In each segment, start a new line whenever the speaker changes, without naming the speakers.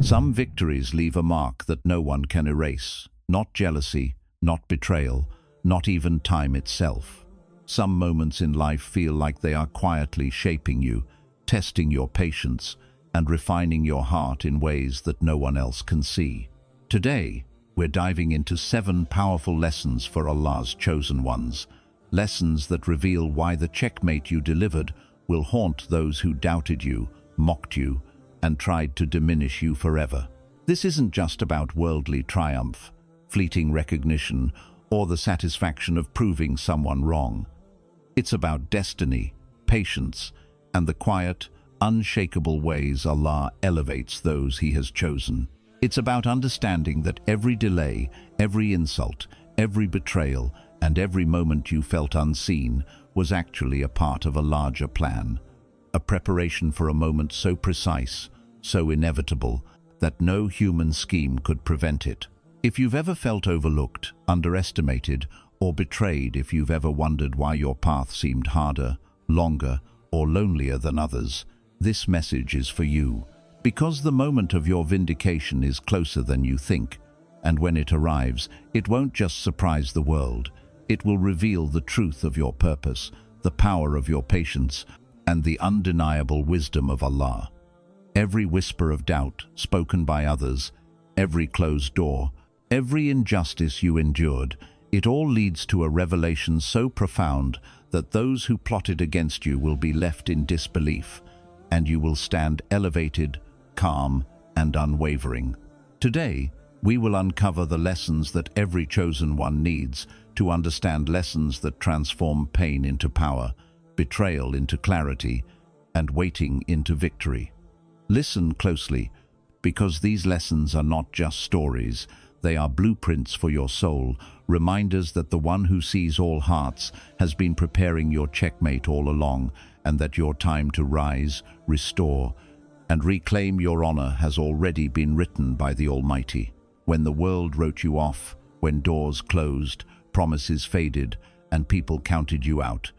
Some victories leave a mark that no one can erase. Not jealousy, not betrayal, not even time itself. Some moments in life feel like they are quietly shaping you, testing your patience, and refining your heart in ways that no one else can see. Today, we're diving into 7 powerful lessons for Allah's chosen ones. Lessons that reveal why the checkmate you delivered will haunt those who doubted you, mocked you, and tried to diminish you forever. This isn't just about worldly triumph, fleeting recognition, or the satisfaction of proving someone wrong. It's about destiny, patience, and the quiet, unshakable ways Allah elevates those He has chosen. It's about understanding that every delay, every insult, every betrayal, and every moment you felt unseen was actually a part of a larger plan, a preparation for a moment so precise, so inevitable, that no human scheme could prevent it. If you've ever felt overlooked, underestimated, or betrayed, if you've ever wondered why your path seemed harder, longer, or lonelier than others, this message is for you. Because the moment of your vindication is closer than you think, and when it arrives, it won't just surprise the world. It will reveal the truth of your purpose, the power of your patience, and the undeniable wisdom of Allah. Every whisper of doubt spoken by others, every closed door, every injustice you endured, it all leads to a revelation so profound that those who plotted against you will be left in disbelief, and you will stand elevated, calm, and unwavering. Today, we will uncover the lessons that every chosen one needs to understand, lessons that transform pain into power, betrayal into clarity, and waiting into victory. Listen closely, because these lessons are not just stories. They are blueprints for your soul, reminders that the one who sees all hearts has been preparing your checkmate all along, and that your time to rise, restore, and reclaim your honor has already been written by the Almighty. When the world wrote you off, when doors closed, promises faded, and people counted you out,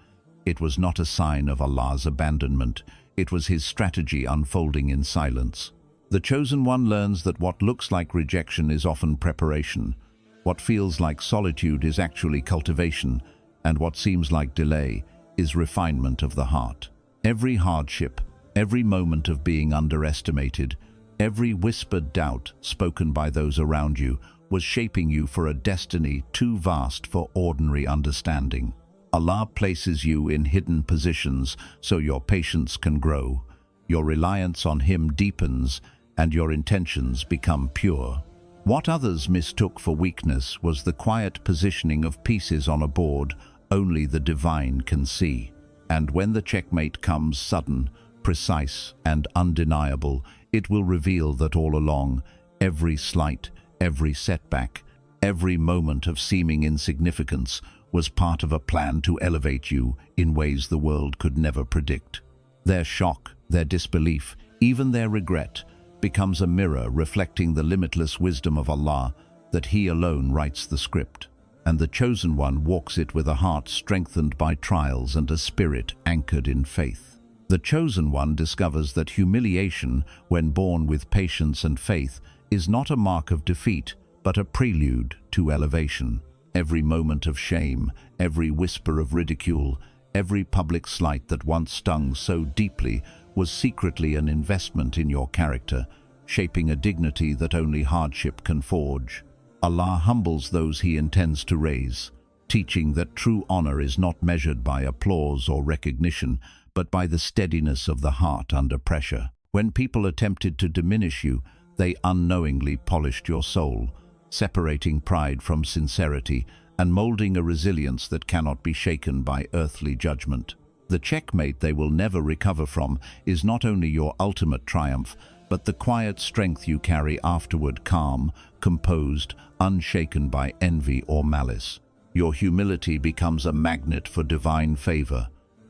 it was not a sign of Allah's abandonment. It was His strategy unfolding in silence. The chosen one learns that what looks like rejection is often preparation, what feels like solitude is actually cultivation, and what seems like delay is refinement of the heart. Every hardship, every moment of being underestimated, every whispered doubt spoken by those around you was shaping you for a destiny too vast for ordinary understanding. Allah places you in hidden positions so your patience can grow, your reliance on Him deepens, and your intentions become pure. What others mistook for weakness was the quiet positioning of pieces on a board only the divine can see. And when the checkmate comes sudden, precise, and undeniable, it will reveal that all along, every slight, every setback, every moment of seeming insignificance was part of a plan to elevate you in ways the world could never predict. Their shock, their disbelief, even their regret, becomes a mirror reflecting the limitless wisdom of Allah, that He alone writes the script, and the chosen one walks it with a heart strengthened by trials and a spirit anchored in faith. The chosen one discovers that humiliation, when borne with patience and faith, is not a mark of defeat, but a prelude to elevation. Every moment of shame, every whisper of ridicule, every public slight that once stung so deeply was secretly an investment in your character, shaping a dignity that only hardship can forge. Allah humbles those He intends to raise, teaching that true honor is not measured by applause or recognition, but by the steadiness of the heart under pressure. When people attempted to diminish you, they unknowingly polished your soul, separating pride from sincerity and molding a resilience that cannot be shaken by earthly judgment. The checkmate they will never recover from is not only your ultimate triumph, but the quiet strength you carry afterward, calm, composed, unshaken by envy or malice. Your humility becomes a magnet for divine favor,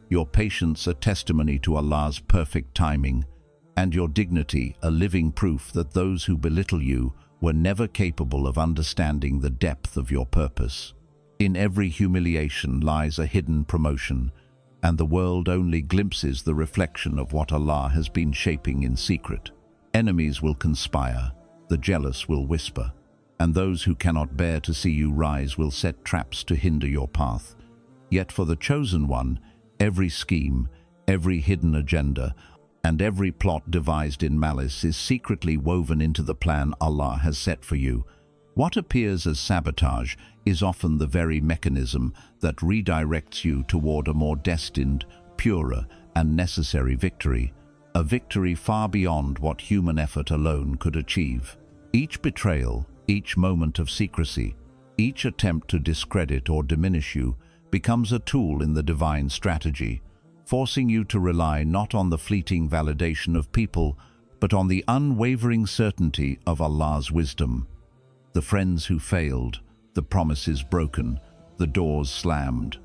your patience a testimony to Allah's perfect timing, and your dignity a living proof that those who belittle you were never capable of understanding the depth of your purpose. In every humiliation lies a hidden promotion, and the world only glimpses the reflection of what Allah has been shaping in secret. Enemies will conspire, the jealous will whisper, and those who cannot bear to see you rise will set traps to hinder your path. Yet for the chosen one, every scheme, every hidden agenda, and every plot devised in malice is secretly woven into the plan Allah has set for you. What appears as sabotage is often the very mechanism that redirects you toward a more destined, purer, and necessary victory, a victory far beyond what human effort alone could achieve. Each betrayal, each moment of secrecy, each attempt to discredit or diminish you becomes a tool in the divine strategy, forcing you to rely not on the fleeting validation of people, but on the unwavering certainty of Allah's wisdom. The friends who failed, the promises broken, the doors slammed,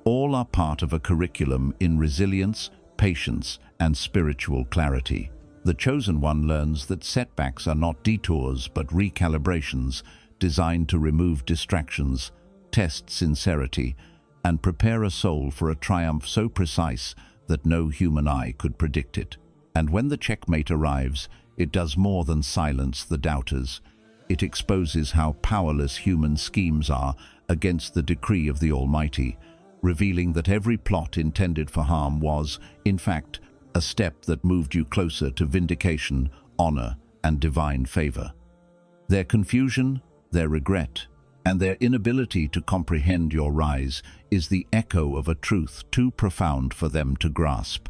all are part of a curriculum in resilience, patience, and spiritual clarity. The chosen one learns that setbacks are not detours but recalibrations designed to remove distractions, test sincerity, and prepare a soul for a triumph so precise that no human eye could predict it. And when the checkmate arrives, it does more than silence the doubters. It exposes how powerless human schemes are against the decree of the Almighty, revealing that every plot intended for harm was, in fact, a step that moved you closer to vindication, honor, and divine favor. Their confusion, their regret, and their inability to comprehend your rise is the echo of a truth too profound for them to grasp.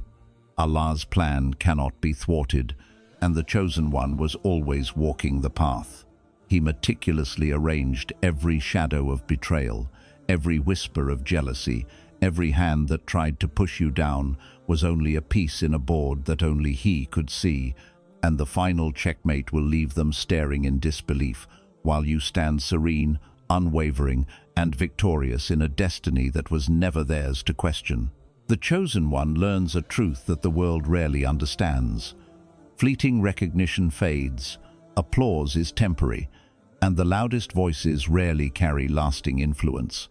Allah's plan cannot be thwarted, and the chosen one was always walking the path. He meticulously arranged every shadow of betrayal, every whisper of jealousy, every hand that tried to push you down was only a piece in a board that only he could see, and the final checkmate will leave them staring in disbelief, while you stand serene, unwavering, and victorious in a destiny that was never theirs to question. The chosen one learns a truth that the world rarely understands. Fleeting recognition fades, applause is temporary, and the loudest voices rarely carry lasting influence.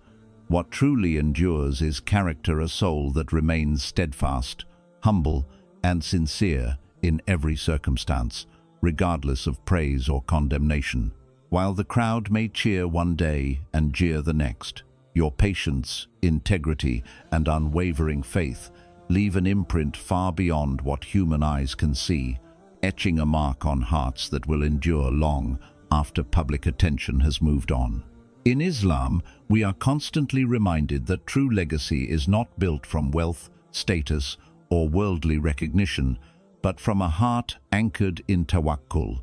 What truly endures is character, a soul that remains steadfast, humble, and sincere in every circumstance, regardless of praise or condemnation. While the crowd may cheer one day and jeer the next, your patience, integrity, and unwavering faith leave an imprint far beyond what human eyes can see, etching a mark on hearts that will endure long after public attention has moved on. In Islam, we are constantly reminded that true legacy is not built from wealth, status, or worldly recognition, but from a heart anchored in Tawakkul,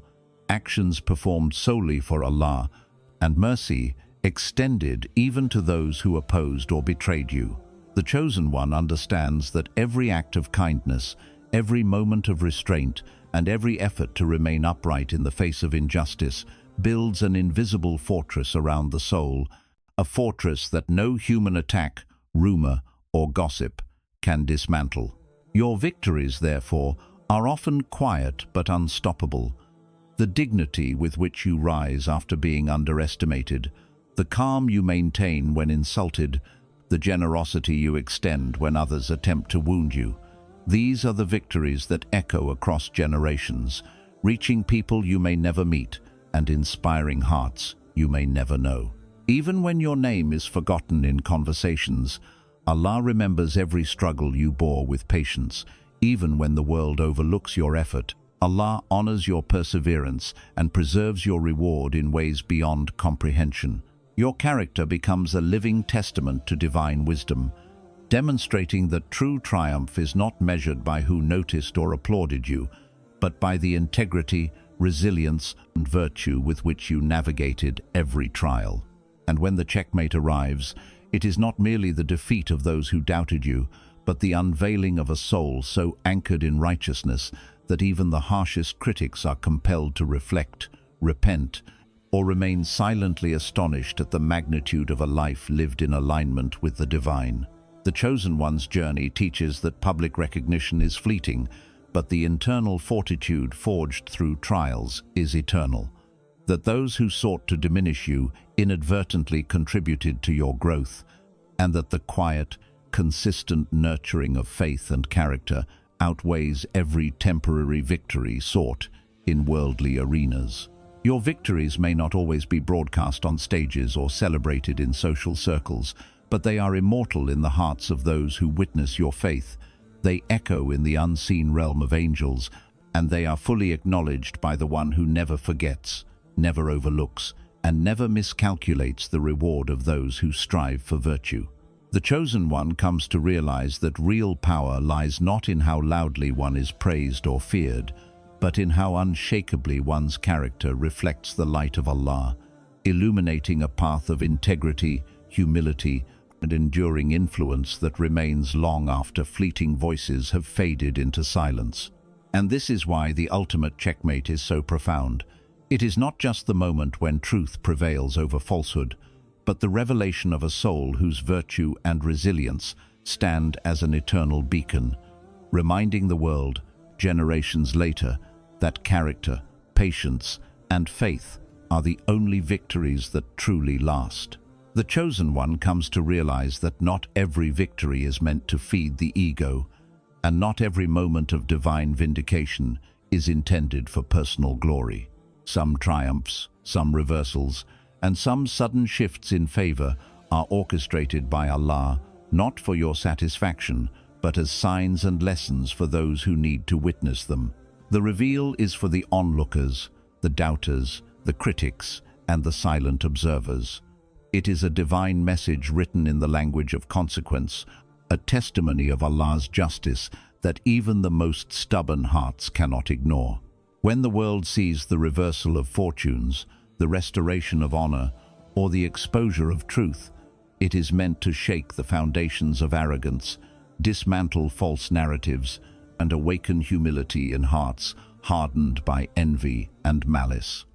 actions performed solely for Allah, and mercy extended even to those who opposed or betrayed you. The chosen one understands that every act of kindness, every moment of restraint, and every effort to remain upright in the face of injustice builds an invisible fortress around the soul, a fortress that no human attack, rumor, or gossip can dismantle. Your victories, therefore, are often quiet but unstoppable. The dignity with which you rise after being underestimated, the calm you maintain when insulted, the generosity you extend when others attempt to wound you. These are the victories that echo across generations, reaching people you may never meet and inspiring hearts you may never know. Even when your name is forgotten in conversations, Allah remembers every struggle you bore with patience. Even when the world overlooks your effort, Allah honors your perseverance and preserves your reward in ways beyond comprehension. Your character becomes a living testament to divine wisdom, demonstrating that true triumph is not measured by who noticed or applauded you, but by the integrity, resilience, and virtue with which you navigated every trial. And when the checkmate arrives, it is not merely the defeat of those who doubted you, but the unveiling of a soul so anchored in righteousness that even the harshest critics are compelled to reflect, repent, or remain silently astonished at the magnitude of a life lived in alignment with the divine. The chosen one's journey teaches that public recognition is fleeting, but the internal fortitude forged through trials is eternal. That those who sought to diminish you inadvertently contributed to your growth, and that the quiet, consistent nurturing of faith and character outweighs every temporary victory sought in worldly arenas. Your victories may not always be broadcast on stages or celebrated in social circles, but they are immortal in the hearts of those who witness your faith. They echo in the unseen realm of angels, and they are fully acknowledged by the one who never forgets, never overlooks, and never miscalculates the reward of those who strive for virtue. The chosen one comes to realize that real power lies not in how loudly one is praised or feared, but in how unshakably one's character reflects the light of Allah, illuminating a path of integrity, humility, and enduring influence that remains long after fleeting voices have faded into silence. And this is why the ultimate checkmate is so profound. It is not just the moment when truth prevails over falsehood, but the revelation of a soul whose virtue and resilience stand as an eternal beacon, reminding the world, generations later, that character, patience, and faith are the only victories that truly last. The chosen one comes to realize that not every victory is meant to feed the ego, and not every moment of divine vindication is intended for personal glory. Some triumphs, some reversals, and some sudden shifts in favor are orchestrated by Allah, not for your satisfaction, but as signs and lessons for those who need to witness them. The reveal is for the onlookers, the doubters, the critics, and the silent observers. It is a divine message written in the language of consequence, a testimony of Allah's justice that even the most stubborn hearts cannot ignore. When the world sees the reversal of fortunes, the restoration of honor, or the exposure of truth, it is meant to shake the foundations of arrogance, dismantle false narratives, and awaken humility in hearts hardened by envy and malice.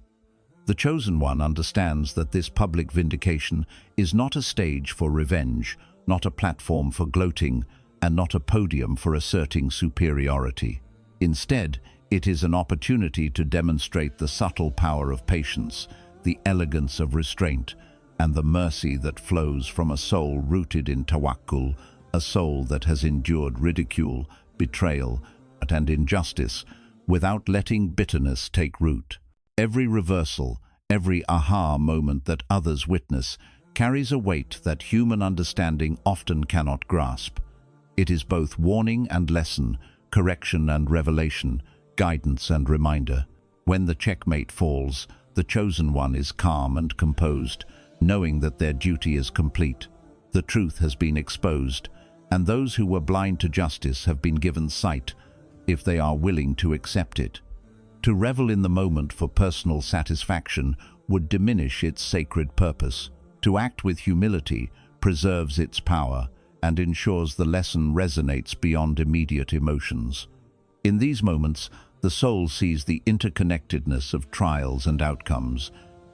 The chosen one understands that this public vindication is not a stage for revenge, not a platform for gloating, and not a podium for asserting superiority. Instead, it is an opportunity to demonstrate the subtle power of patience, the elegance of restraint, and the mercy that flows from a soul rooted in Tawakkul, a soul that has endured ridicule, betrayal, and injustice without letting bitterness take root. Every reversal, every aha moment that others witness carries a weight that human understanding often cannot grasp. It is both warning and lesson, correction and revelation, guidance and reminder. When the checkmate falls, the chosen one is calm and composed, knowing that their duty is complete. The truth has been exposed, and those who were blind to justice have been given sight, if they are willing to accept it. To revel in the moment for personal satisfaction would diminish its sacred purpose. To act with humility preserves its power and ensures the lesson resonates beyond immediate emotions. In these moments, the soul sees the interconnectedness of trials and outcomes,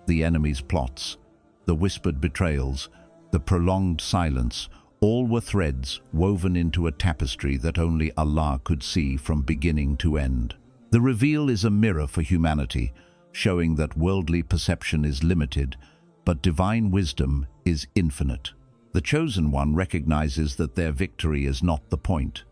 the enemy's plots, the whispered betrayals, the prolonged silence. All were threads woven into a tapestry that only Allah could see from beginning to end. The reveal is a mirror for humanity, showing that worldly perception is limited, but divine wisdom is infinite. The chosen one recognizes that their victory is not the point.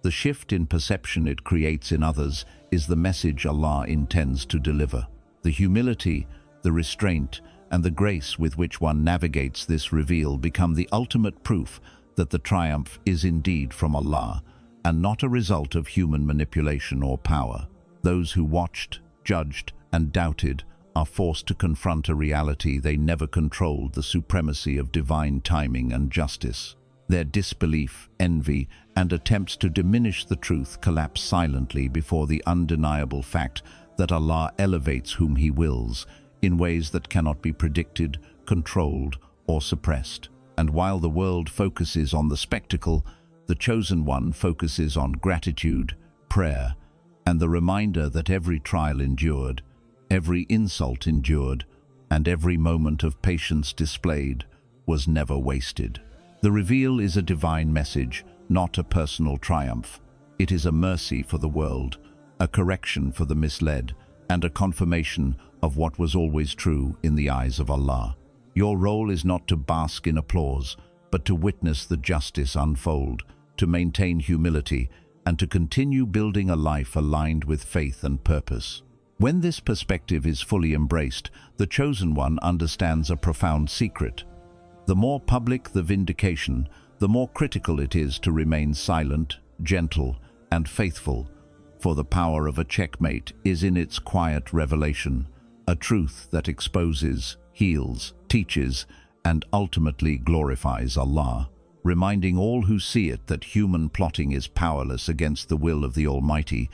The shift in perception it creates in others is the message Allah intends to deliver. The humility, the restraint, and the grace with which one navigates this reveal become the ultimate proof that the triumph is indeed from Allah, and not a result of human manipulation or power. Those who watched, judged, and doubted are forced to confront a reality they never controlled: the supremacy of divine timing and justice. Their disbelief, envy, and attempts to diminish the truth collapse silently before the undeniable fact that Allah elevates whom He wills in ways that cannot be predicted, controlled, or suppressed. And while the world focuses on the spectacle, the chosen one focuses on gratitude, prayer, and the reminder that every trial endured, every insult endured, and every moment of patience displayed was never wasted. The reveal is a divine message, not a personal triumph. It is a mercy for the world, a correction for the misled, and a confirmation of what was always true in the eyes of Allah. Your role is not to bask in applause, but to witness the justice unfold, to maintain humility, and to continue building a life aligned with faith and purpose. When this perspective is fully embraced, the chosen one understands a profound secret. The more public the vindication, the more critical it is to remain silent, gentle, and faithful, for the power of a checkmate is in its quiet revelation, a truth that exposes, heals, teaches, and ultimately glorifies Allah, reminding all who see it that human plotting is powerless against the will of the Almighty,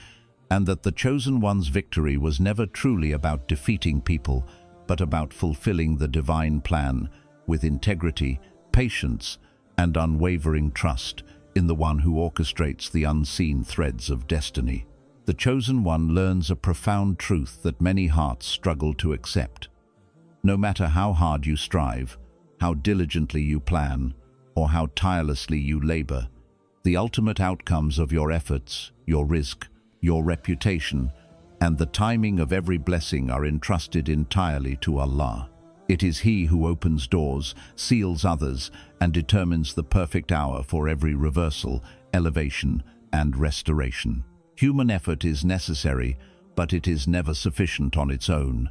and that the chosen one's victory was never truly about defeating people, but about fulfilling the divine plan with integrity, patience, and unwavering trust in the one who orchestrates the unseen threads of destiny. The chosen one learns a profound truth that many hearts struggle to accept. No matter how hard you strive, how diligently you plan, or how tirelessly you labor, the ultimate outcomes of your efforts, your risk, your reputation, and the timing of every blessing are entrusted entirely to Allah. It is He who opens doors, seals others, and determines the perfect hour for every reversal, elevation, and restoration. Human effort is necessary, but it is never sufficient on its own.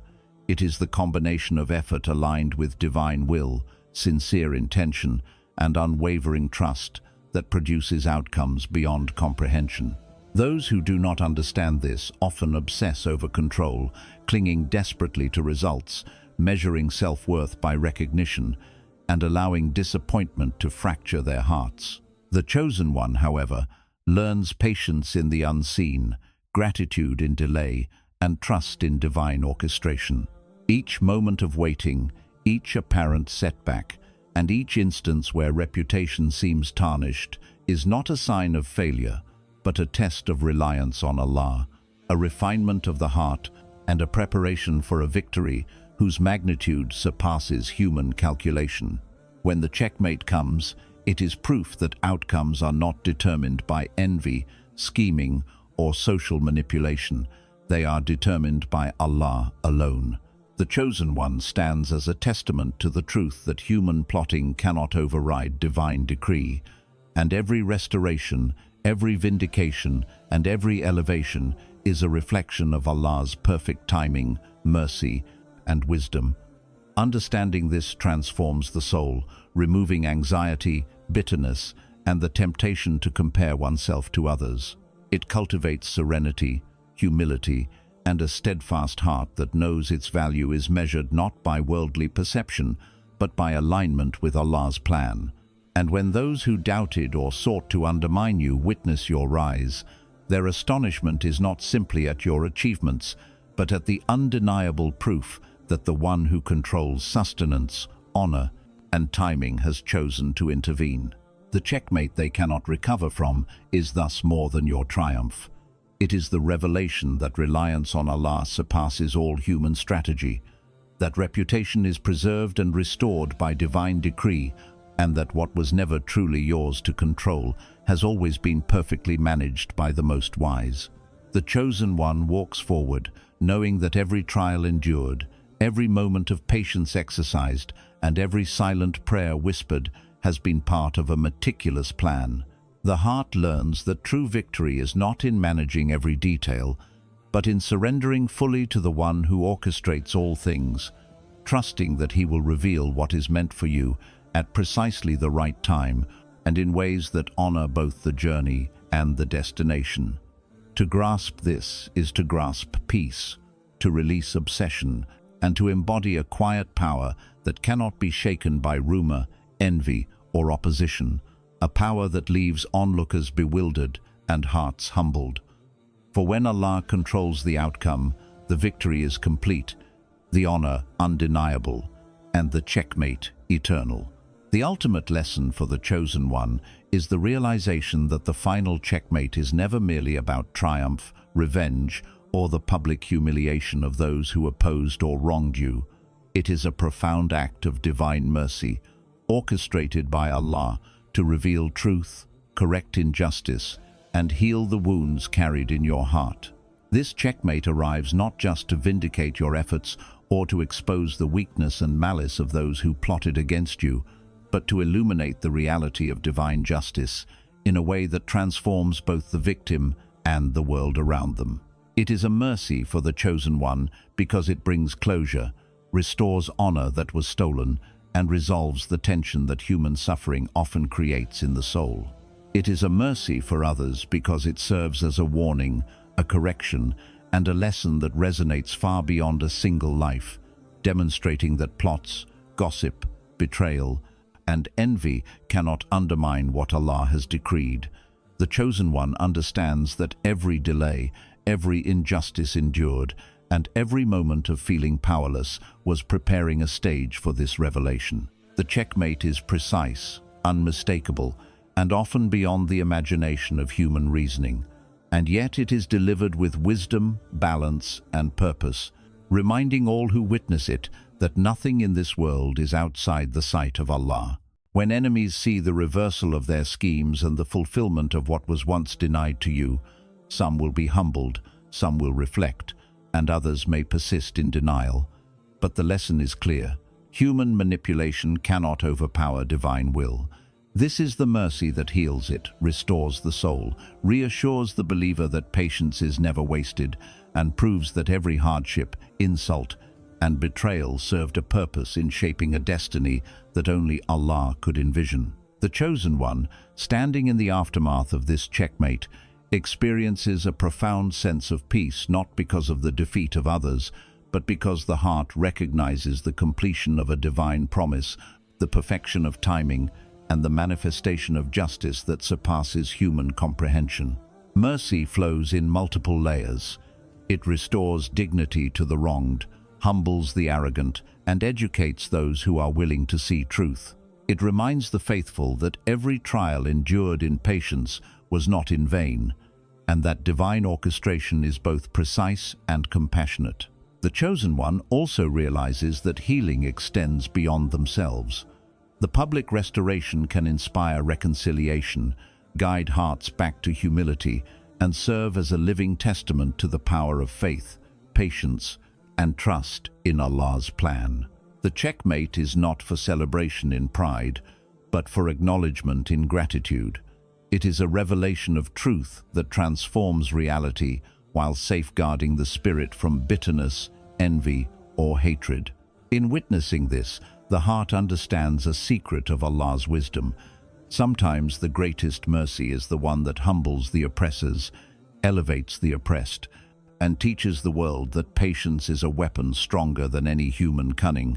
It is the combination of effort aligned with divine will, sincere intention, and unwavering trust that produces outcomes beyond comprehension. Those who do not understand this often obsess over control, clinging desperately to results, measuring self-worth by recognition, and allowing disappointment to fracture their hearts. The chosen one, however, learns patience in the unseen, gratitude in delay, and trust in divine orchestration. Each moment of waiting, each apparent setback, and each instance where reputation seems tarnished is not a sign of failure, but a test of reliance on Allah, a refinement of the heart, and a preparation for a victory whose magnitude surpasses human calculation. When the checkmate comes, it is proof that outcomes are not determined by envy, scheming, or social manipulation. They are determined by Allah alone. The chosen one stands as a testament to the truth that human plotting cannot override divine decree, and every restoration, every vindication, and every elevation is a reflection of Allah's perfect timing, mercy, and wisdom. Understanding this transforms the soul, removing anxiety, bitterness, and the temptation to compare oneself to others. It cultivates serenity, humility, and a steadfast heart that knows its value is measured not by worldly perception, but by alignment with Allah's plan. And when those who doubted or sought to undermine you witness your rise, their astonishment is not simply at your achievements, but at the undeniable proof that the one who controls sustenance, honor, and timing has chosen to intervene. The checkmate they cannot recover from is thus more than your triumph. It is the revelation that reliance on Allah surpasses all human strategy, that reputation is preserved and restored by divine decree, and that what was never truly yours to control has always been perfectly managed by the Most Wise. The chosen one walks forward, knowing that every trial endured, every moment of patience exercised, and every silent prayer whispered has been part of a meticulous plan. The heart learns that true victory is not in managing every detail, but in surrendering fully to the one who orchestrates all things, trusting that He will reveal what is meant for you at precisely the right time and in ways that honor both the journey and the destination. To grasp this is to grasp peace, to release obsession, and to embody a quiet power that cannot be shaken by rumor, envy, or opposition, a power that leaves onlookers bewildered and hearts humbled. For when Allah controls the outcome, the victory is complete, the honor undeniable, and the checkmate eternal. The ultimate lesson for the chosen one is the realization that the final checkmate is never merely about triumph, revenge, or the public humiliation of those who opposed or wronged you. It is a profound act of divine mercy, orchestrated by Allah to reveal truth, correct injustice, and heal the wounds carried in your heart. This checkmate arrives not just to vindicate your efforts or to expose the weakness and malice of those who plotted against you, but to illuminate the reality of divine justice in a way that transforms both the victim and the world around them. It is a mercy for the chosen one because it brings closure, restores honor that was stolen, and resolves the tension that human suffering often creates in the soul. It is a mercy for others because it serves as a warning, a correction, and a lesson that resonates far beyond a single life, demonstrating that plots, gossip, betrayal, and envy cannot undermine what Allah has decreed. The chosen one understands that every delay, every injustice endured, and every moment of feeling powerless was preparing a stage for this revelation. The checkmate is precise, unmistakable, and often beyond the imagination of human reasoning. And yet it is delivered with wisdom, balance, and purpose, reminding all who witness it that nothing in this world is outside the sight of Allah. When enemies see the reversal of their schemes and the fulfillment of what was once denied to you, some will be humbled, some will reflect, and others may persist in denial. But the lesson is clear. Human manipulation cannot overpower divine will. This is the mercy that heals it, restores the soul, reassures the believer that patience is never wasted, and proves that every hardship, insult, and betrayal served a purpose in shaping a destiny that only Allah could envision. The chosen one, standing in the aftermath of this checkmate, experiences a profound sense of peace not because of the defeat of others, but because the heart recognizes the completion of a divine promise, the perfection of timing, and the manifestation of justice that surpasses human comprehension. Mercy flows in multiple layers. It restores dignity to the wronged, humbles the arrogant, and educates those who are willing to see truth. It reminds the faithful that every trial endured in patience was not in vain, and that divine orchestration is both precise and compassionate. The chosen one also realizes that healing extends beyond themselves. The public restoration can inspire reconciliation, guide hearts back to humility, and serve as a living testament to the power of faith, patience, and trust in Allah's plan. The checkmate is not for celebration in pride, but for acknowledgement in gratitude. It is a revelation of truth that transforms reality while safeguarding the spirit from bitterness, envy, or hatred. In witnessing this, the heart understands a secret of Allah's wisdom. Sometimes the greatest mercy is the one that humbles the oppressors, elevates the oppressed, and teaches the world that patience is a weapon stronger than any human cunning,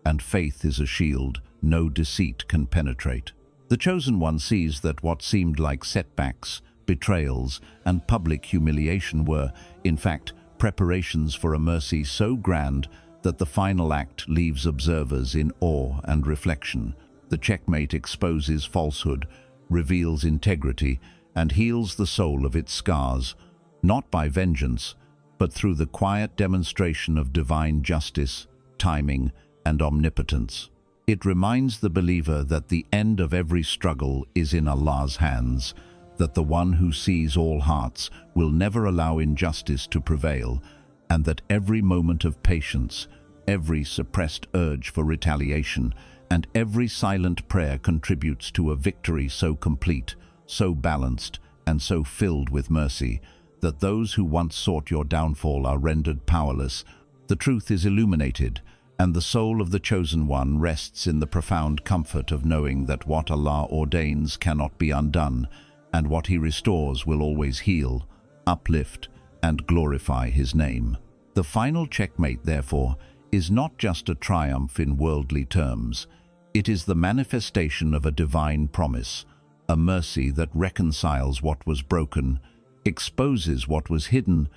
and faith is a shield no deceit can penetrate. The chosen one sees that what seemed like setbacks, betrayals, and public humiliation were, in fact, preparations for a mercy so grand that the final act leaves observers in awe and reflection. The checkmate exposes falsehood, reveals integrity, and heals the soul of its scars, not by vengeance, but through the quiet demonstration of divine justice, timing, and omnipotence. It reminds the believer that the end of every struggle is in Allah's hands, that the one who sees all hearts will never allow injustice to prevail, and that every moment of patience, every suppressed urge for retaliation, and every silent prayer contributes to a victory so complete, so balanced, and so filled with mercy, that those who once sought your downfall are rendered powerless. The truth is illuminated, and the soul of the chosen one rests in the profound comfort of knowing that what Allah ordains cannot be undone, and what He restores will always heal, uplift, and glorify His name. The final checkmate, therefore, is not just a triumph in worldly terms. It is the manifestation of a divine promise, a mercy that reconciles what was broken, exposes what was hidden,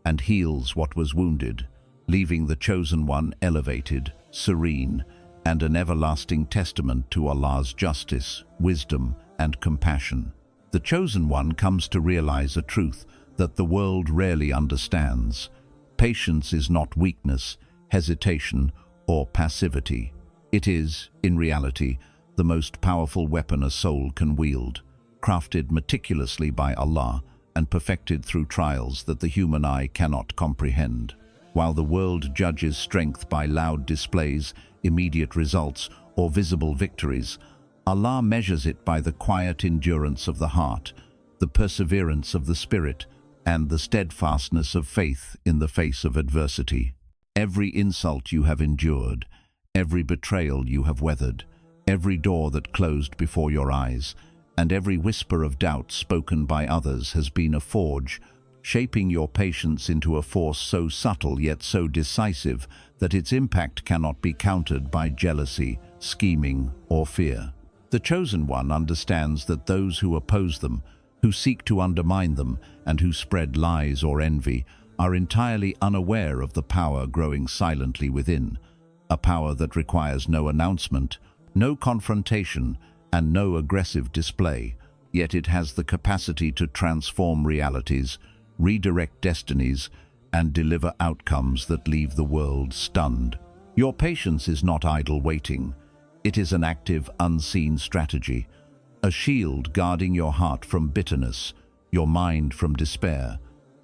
and heals what was wounded, leaving the chosen one elevated, serene, and an everlasting testament to Allah's justice, wisdom, and compassion. The chosen one comes to realize a truth that the world rarely understands. Patience is not weakness, hesitation, or passivity. It is, in reality, the most powerful weapon a soul can wield, crafted meticulously by Allah and perfected through trials that the human eye cannot comprehend. While the world judges strength by loud displays, immediate results, or visible victories, Allah measures it by the quiet endurance of the heart, the perseverance of the spirit, and the steadfastness of faith in the face of adversity. Every insult you have endured, every betrayal you have weathered, every door that closed before your eyes, and every whisper of doubt spoken by others has been a forge, shaping your patience into a force so subtle yet so decisive that its impact cannot be countered by jealousy, scheming, or fear. The Chosen One understands that those who oppose them, who seek to undermine them, and who spread lies or envy, are entirely unaware of the power growing silently within, a power that requires no announcement, no confrontation, and no aggressive display, yet it has the capacity to transform realities, redirect destinies, and deliver outcomes that leave the world stunned. Your patience is not idle waiting. It is an active, unseen strategy, a shield guarding your heart from bitterness, your mind from despair,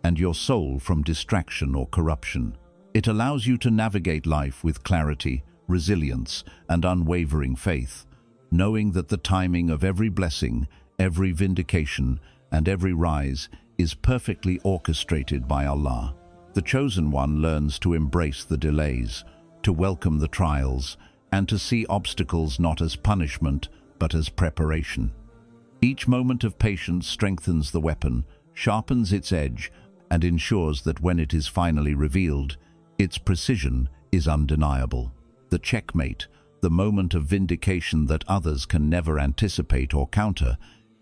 and your soul from distraction or corruption. It allows you to navigate life with clarity, resilience, and unwavering faith, knowing that the timing of every blessing, every vindication, and every rise is perfectly orchestrated by Allah. The Chosen One learns to embrace the delays, to welcome the trials, and to see obstacles not as punishment, but as preparation. Each moment of patience strengthens the weapon, sharpens its edge, and ensures that when it is finally revealed, its precision is undeniable. The checkmate, the moment of vindication that others can never anticipate or counter,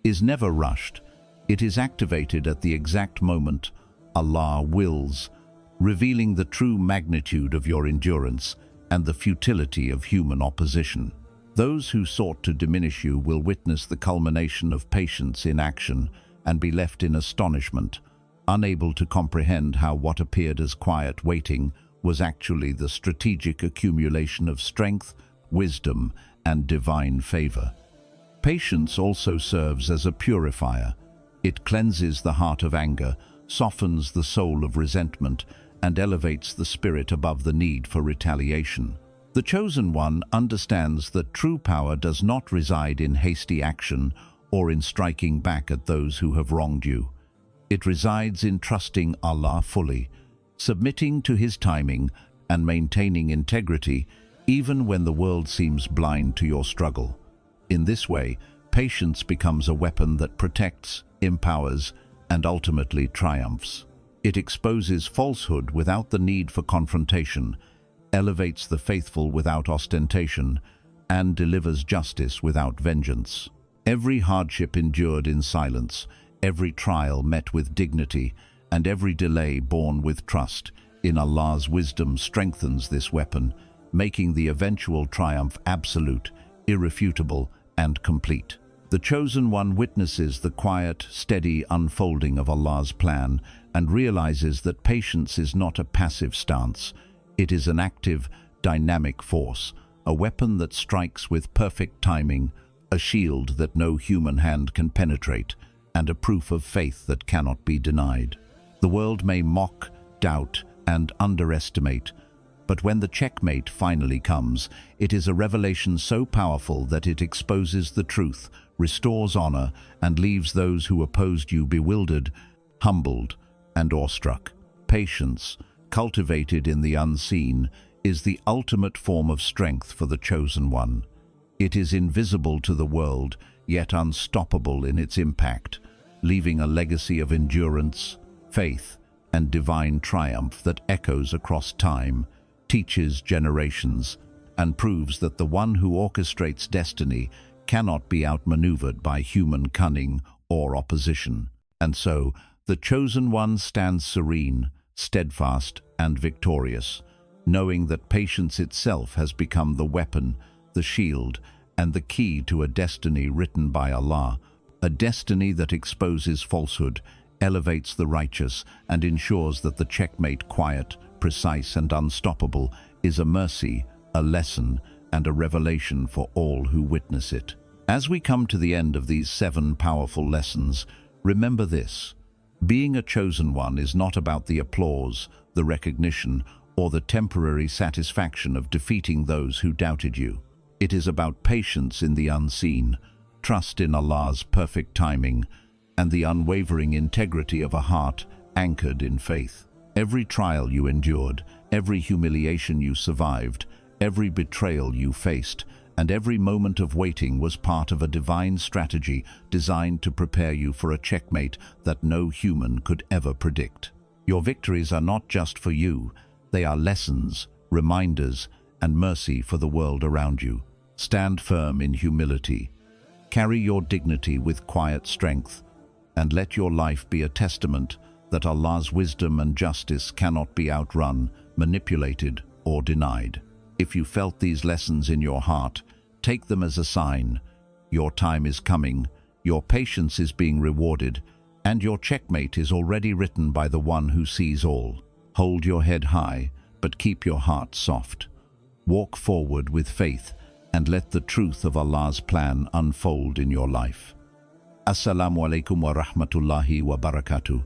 is never rushed. It is activated at the exact moment Allah wills, revealing the true magnitude of your endurance and the futility of human opposition. Those who sought to diminish you will witness the culmination of patience in action and be left in astonishment, unable to comprehend how what appeared as quiet waiting was actually the strategic accumulation of strength, wisdom, and divine favor. Patience also serves as a purifier. It cleanses the heart of anger, softens the soul of resentment, and elevates the spirit above the need for retaliation. The Chosen One understands that true power does not reside in hasty action or in striking back at those who have wronged you. It resides in trusting Allah fully, submitting to His timing, and maintaining integrity even when the world seems blind to your struggle. In this way, patience becomes a weapon that protects, empowers, and ultimately triumphs. It exposes falsehood without the need for confrontation, elevates the faithful without ostentation, and delivers justice without vengeance. Every hardship endured in silence, every trial met with dignity, and every delay borne with trust in Allah's wisdom strengthens this weapon, making the eventual triumph absolute, irrefutable, and complete. The Chosen One witnesses the quiet, steady unfolding of Allah's plan and realizes that patience is not a passive stance. It is an active, dynamic force, a weapon that strikes with perfect timing, a shield that no human hand can penetrate, and a proof of faith that cannot be denied. The world may mock, doubt, and underestimate, but when the checkmate finally comes, it is a revelation so powerful that it exposes the truth, restores honor, and leaves those who opposed you bewildered, humbled, and awestruck. Patience, cultivated in the unseen, is the ultimate form of strength for the Chosen One. It is invisible to the world, yet unstoppable in its impact, leaving a legacy of endurance, faith, and divine triumph that echoes across time, teaches generations, and proves that the one who orchestrates destiny cannot be outmaneuvered by human cunning or opposition. And so, the Chosen One stands serene, steadfast, and victorious, knowing that patience itself has become the weapon, the shield, and the key to a destiny written by Allah, a destiny that exposes falsehood, elevates the righteous, and ensures that the checkmate, quiet, precise, and unstoppable, is a mercy, a lesson, and a revelation for all who witness it. As we come to the end of these 7 powerful lessons, remember this: being a chosen one is not about the applause, the recognition, or the temporary satisfaction of defeating those who doubted you. It is about patience in the unseen, trust in Allah's perfect timing, and the unwavering integrity of a heart anchored in faith. Every trial you endured, every humiliation you survived, every betrayal you faced, and every moment of waiting was part of a divine strategy designed to prepare you for a checkmate that no human could ever predict. Your victories are not just for you, they are lessons, reminders, and mercy for the world around you. Stand firm in humility. Carry your dignity with quiet strength, and let your life be a testament that Allah's wisdom and justice cannot be outrun, manipulated, or denied. If you felt these lessons in your heart, take them as a sign. Your time is coming, your patience is being rewarded, and your checkmate is already written by the one who sees all. Hold your head high, but keep your heart soft. Walk forward with faith, and let the truth of Allah's plan unfold in your life. Assalamu alaikum wa rahmatullahi wa barakatuh.